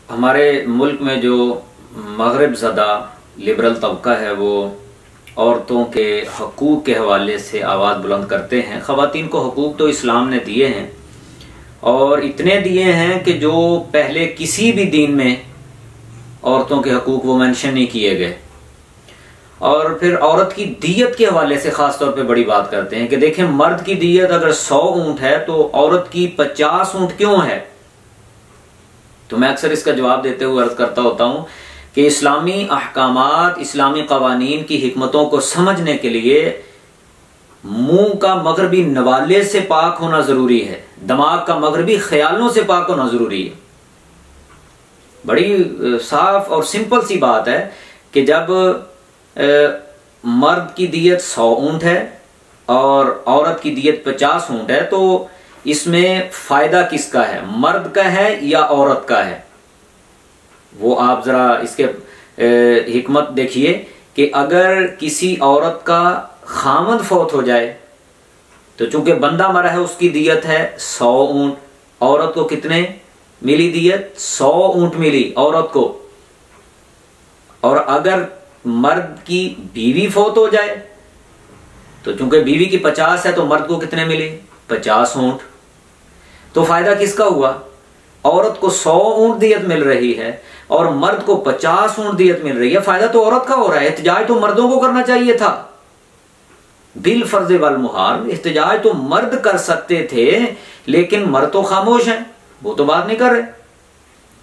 हमारे मुल्क में जो मगरब ज़दा लिबरल तबका है वो औरतों के हकूक़ के हवाले से आवाज़ बुलंद करते हैं। ख़वातीन को हकूक़ तो इस्लाम ने दिए हैं और इतने दिए हैं कि जो पहले किसी भी दीन में औरतों के हकूक़ वो मेंशन नहीं किए गए। और फिर औरत की दियत के हवाले से ख़ास तौर पे बड़ी बात करते हैं कि देखें, मर्द की दियत अगर 100 ऊँट है तो औरत की 50 ऊँट क्यों है। तो मैं अक्सर इसका जवाब देते हुए अर्ज करता होता हूँ कि इस्लामी अहकामात, इस्लामी कवानीन की हिकमतों को समझने के लिए मुंह का मगरबी नवाले से पाक होना ज़रूरी है, दिमाग का मगरबी ख्यालों से पाक होना ज़रूरी है। बड़ी साफ और सिंपल सी बात है कि जब मर्द की दियत 100 ऊँट है और औरत की दियत 50 ऊँट है तो इसमें फायदा किसका है, मर्द का है या औरत का है। वो आप जरा इसके हिकमत देखिए कि अगर किसी औरत का खामद फौत हो जाए तो चूंकि बंदा मरा है उसकी दियत है 100 ऊँट, औरत को कितने मिली दियत, 100 ऊँट मिली औरत को। और अगर मर्द की बीवी फौत हो जाए तो चूंकि बीवी की 50 है तो मर्द को कितने मिले, 50 ऊँट। तो फायदा किसका हुआ, औरत को 100 ऊँट दियत मिल रही है और मर्द को 50 ऊँट दियत मिल रही है। फायदा तो औरत का हो रहा है। एहतजाज तो मर्दों को करना चाहिए था, बिल फर्ज वल मुहाल। एहतजाज तो मर्द कर सकते थे लेकिन मर्द तो खामोश हैं, वो तो बात नहीं कर रहे।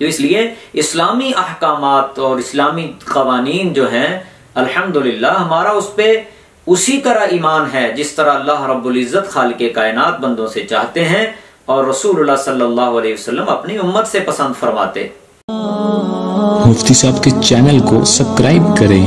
तो इसलिए इस्लामी अहकामात और इस्लामी कवानीन जो हैं, अल्हम्दुलिल्लाह हमारा उस पर उसी तरह ईमान है जिस तरह अल्लाह रब्बुल इज्जत खालिके कायनात बंदों से चाहते हैं और रसूलुल्लाह सल्लल्लाहु अलैहि वसल्लम अपनी उम्मत से पसंद फरमाते। मुफ्ती साहब के चैनल को सब्सक्राइब करें।